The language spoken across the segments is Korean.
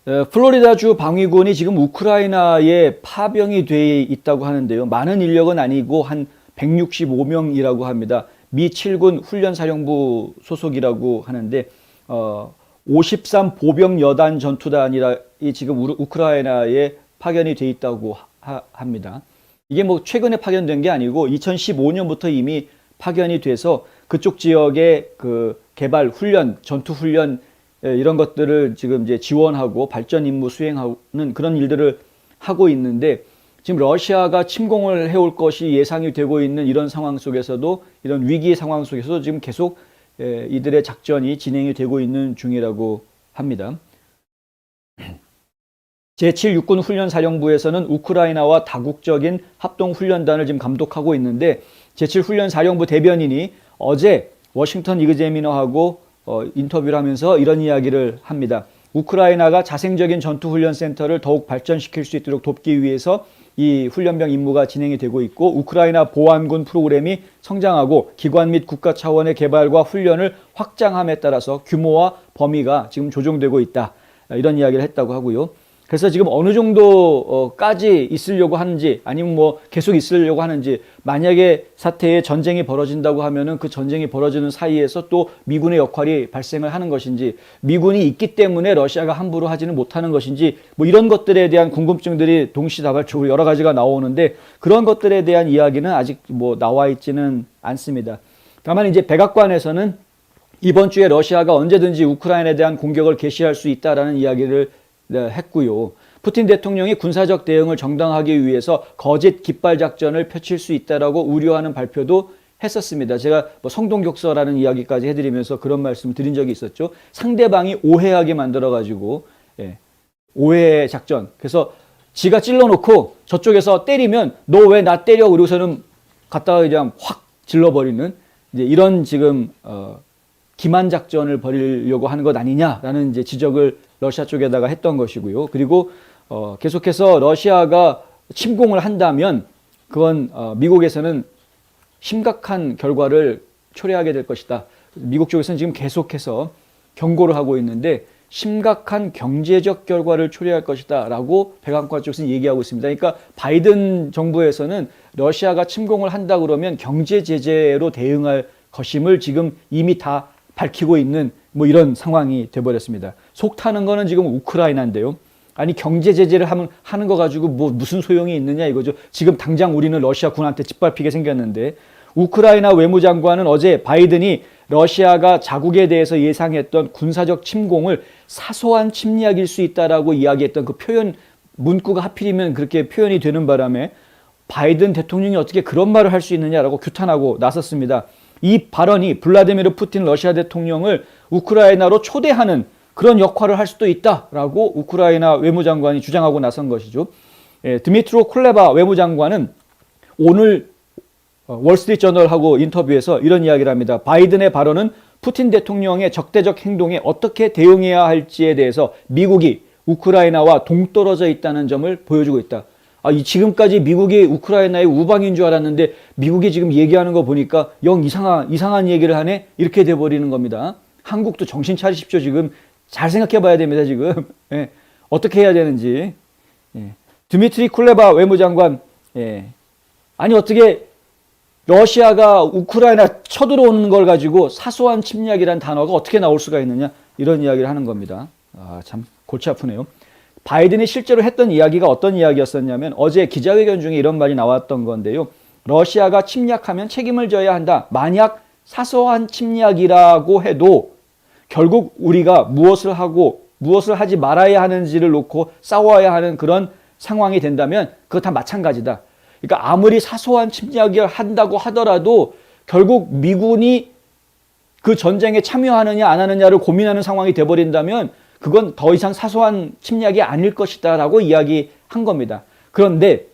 플로리다주 방위군이 지금 우크라이나에 파병이 돼 있다고 하는데요. 많은 인력은 아니고 한 165명이라고 합니다. 미 7군 훈련사령부 소속이라고 하는데 53 보병 여단 전투단이 지금 우크라이나에 파견이 돼 있다고 합니다. 이게 뭐 최근에 파견된 게 아니고 2015년부터 이미 파견이 돼서 그쪽 지역의 그 개발 훈련, 전투 훈련 이런 것들을 지금 이제 지원하고 발전 임무 수행하는 그런 일들을 하고 있는데, 지금 러시아가 침공을 해올 것이 예상이 되고 있는 이런 상황 속에서도, 이런 위기의 상황 속에서도 지금 계속 이들의 작전이 진행이 되고 있는 중이라고 합니다. 제7육군 훈련사령부에서는 우크라이나와 다국적인 합동훈련단을 지금 감독하고 있는데, 제7훈련사령부 대변인이 어제 워싱턴 이그제미너하고 인터뷰를 하면서 이런 이야기를 합니다. 우크라이나가 자생적인 전투훈련센터를 더욱 발전시킬 수 있도록 돕기 위해서 이 훈련병 임무가 진행이 되고 있고, 우크라이나 보안군 프로그램이 성장하고 기관 및 국가 차원의 개발과 훈련을 확장함에 따라서 규모와 범위가 지금 조정되고 있다. 이런 이야기를 했다고 하고요. 그래서 지금 어느 정도까지 있으려고 하는지, 아니면 뭐 계속 있으려고 하는지, 만약에 사태에 전쟁이 벌어진다고 하면은 그 전쟁이 벌어지는 사이에서 또 미군의 역할이 발생을 하는 것인지, 미군이 있기 때문에 러시아가 함부로 하지는 못하는 것인지, 뭐 이런 것들에 대한 궁금증들이 동시다발적으로 여러 가지가 나오는데, 그런 것들에 대한 이야기는 아직 뭐 나와 있지는 않습니다. 다만 이제 백악관에서는 이번 주에 러시아가 언제든지 우크라이나에 대한 공격을 개시할 수 있다라는 이야기를 했고요. 푸틴 대통령이 군사적 대응을 정당하기 위해서 거짓 깃발 작전을 펼칠 수 있다라고 우려하는 발표도 했었습니다. 제가 뭐 성동격서라는 이야기까지 해드리면서 그런 말씀을 드린 적이 있었죠. 상대방이 오해하게 만들어가지고 오해 작전. 그래서 지가 찔러놓고 저쪽에서 때리면 너 왜 나 때려? 그러고서는 갖다가 그냥 확 질러버리는 이제 이런 지금 기만 작전을 벌이려고 하는 것 아니냐라는 이제 지적을 러시아 쪽에다가 했던 것이고요. 그리고 계속해서 러시아가 침공을 한다면 그건 미국에서는 심각한 결과를 초래하게 될 것이다. 미국 쪽에서는 지금 계속해서 경고를 하고 있는데, 심각한 경제적 결과를 초래할 것이다 라고 백악관 쪽에서는 얘기하고 있습니다. 그러니까 바이든 정부에서는 러시아가 침공을 한다 그러면 경제 제재로 대응할 것임을 지금 이미 다 밝히고 있는 뭐 이런 상황이 돼버렸습니다. 속 타는 거는 지금 우크라이나인데요. 아니 경제 제재를 하는 거 가지고 뭐 무슨 소용이 있느냐 이거죠. 지금 당장 우리는 러시아 군한테 짓밟히게 생겼는데, 우크라이나 외무장관은 어제 바이든이 러시아가 자국에 대해서 예상했던 군사적 침공을 사소한 침략일 수 있다라고 이야기했던 그 표현 문구가 하필이면 그렇게 표현이 되는 바람에 바이든 대통령이 어떻게 그런 말을 할 수 있느냐라고 규탄하고 나섰습니다. 이 발언이 블라디미르 푸틴 러시아 대통령을 우크라이나로 초대하는 그런 역할을 할 수도 있다라고 우크라이나 외무장관이 주장하고 나선 것이죠. 드미트로 쿨레바 외무장관은 오늘 월스트리트저널하고 인터뷰에서 이런 이야기를 합니다. 바이든의 발언은 푸틴 대통령의 적대적 행동에 어떻게 대응해야 할지에 대해서 미국이 우크라이나와 동떨어져 있다는 점을 보여주고 있다. 지금까지 미국이 우크라이나의 우방인 줄 알았는데 미국이 지금 얘기하는 거 보니까 영 이상한 얘기를 하네? 이렇게 돼버리는 겁니다. 한국도 정신 차리십시오. 지금 잘 생각해 봐야 됩니다. 지금 어떻게 해야 되는지. 드미트리 쿨레바 외무장관, 아니 어떻게 러시아가 우크라이나 쳐들어오는 걸 가지고 사소한 침략이란 단어가 어떻게 나올 수가 있느냐, 이런 이야기를 하는 겁니다. 참 골치 아프네요. 바이든이 실제로 했던 이야기가 어떤 이야기였었냐면, 어제 기자회견 중에 이런 말이 나왔던 건데요. 러시아가 침략하면 책임을 져야 한다. 만약 사소한 침략이라고 해도 결국 우리가 무엇을 하고 무엇을 하지 말아야 하는지를 놓고 싸워야 하는 그런 상황이 된다면 그거 다 마찬가지다. 그러니까 아무리 사소한 침략을 한다고 하더라도 결국 미군이 그 전쟁에 참여하느냐 안 하느냐를 고민하는 상황이 돼버린다면 그건 더 이상 사소한 침략이 아닐 것이다 라고 이야기한 겁니다. 그런데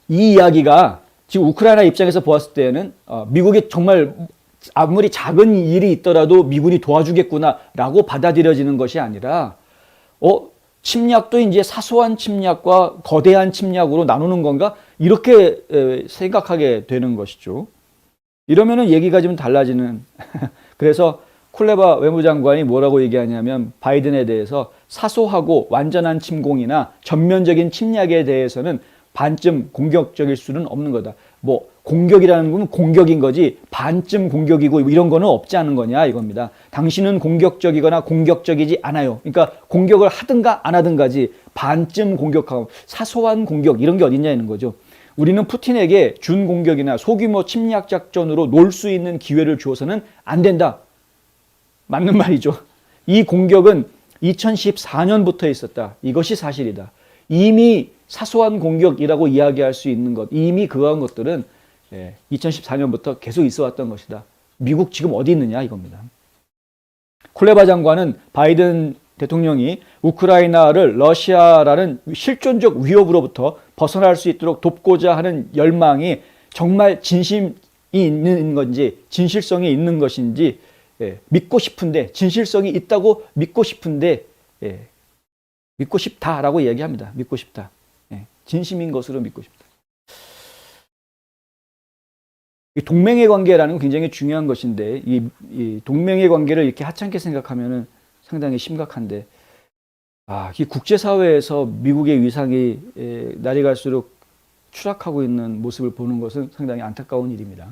이 이야기가 지금 우크라이나 입장에서 보았을 때는 미국이 정말 아무리 작은 일이 있더라도 미군이 도와주겠구나 라고 받아들여지는 것이 아니라 침략도 이제 사소한 침략과 거대한 침략으로 나누는 건가? 이렇게 생각하게 되는 것이죠. 이러면은 얘기가 좀 달라지는. 그래서 쿨레바 외무장관이 뭐라고 얘기하냐면 바이든에 대해서 사소하고 완전한 침공이나 전면적인 침략에 대해서는 반쯤 공격적일 수는 없는 거다. 뭐 공격이라는 건 공격인 거지 반쯤 공격이고 이런 거는 없지 않은 거냐 이겁니다. 당신은 공격적이거나 공격적이지 않아요. 그러니까 공격을 하든가 안 하든가지 반쯤 공격하고 사소한 공격 이런 게 어딨냐는 거죠. 우리는 푸틴에게 준공격이나 소규모 침략 작전으로 놀 수 있는 기회를 주어서는 안 된다. 맞는 말이죠. 이 공격은 2014년부터 있었다. 이것이 사실이다. 이미 사소한 공격이라고 이야기할 수 있는 것, 이미 그러한 것들은 2014년부터 계속 있어 왔던 것이다. 미국 지금 어디 있느냐 이겁니다. 쿨레바 장관은 바이든 대통령이 우크라이나를 러시아라는 실존적 위협으로부터 벗어날 수 있도록 돕고자 하는 열망이 정말 진심이 있는 건지 진실성이 있는 것인지 믿고 싶은데 진실성이 있다고 믿고 싶은데 믿고 싶다라고 얘기합니다. 믿고 싶다. 진심인 것으로 믿고 싶다. 동맹의 관계라는 건 굉장히 중요한 것인데 이 동맹의 관계를 이렇게 하찮게 생각하면은 상당히 심각한데 이 국제사회에서 미국의 위상이 날이 갈수록 추락하고 있는 모습을 보는 것은 상당히 안타까운 일입니다.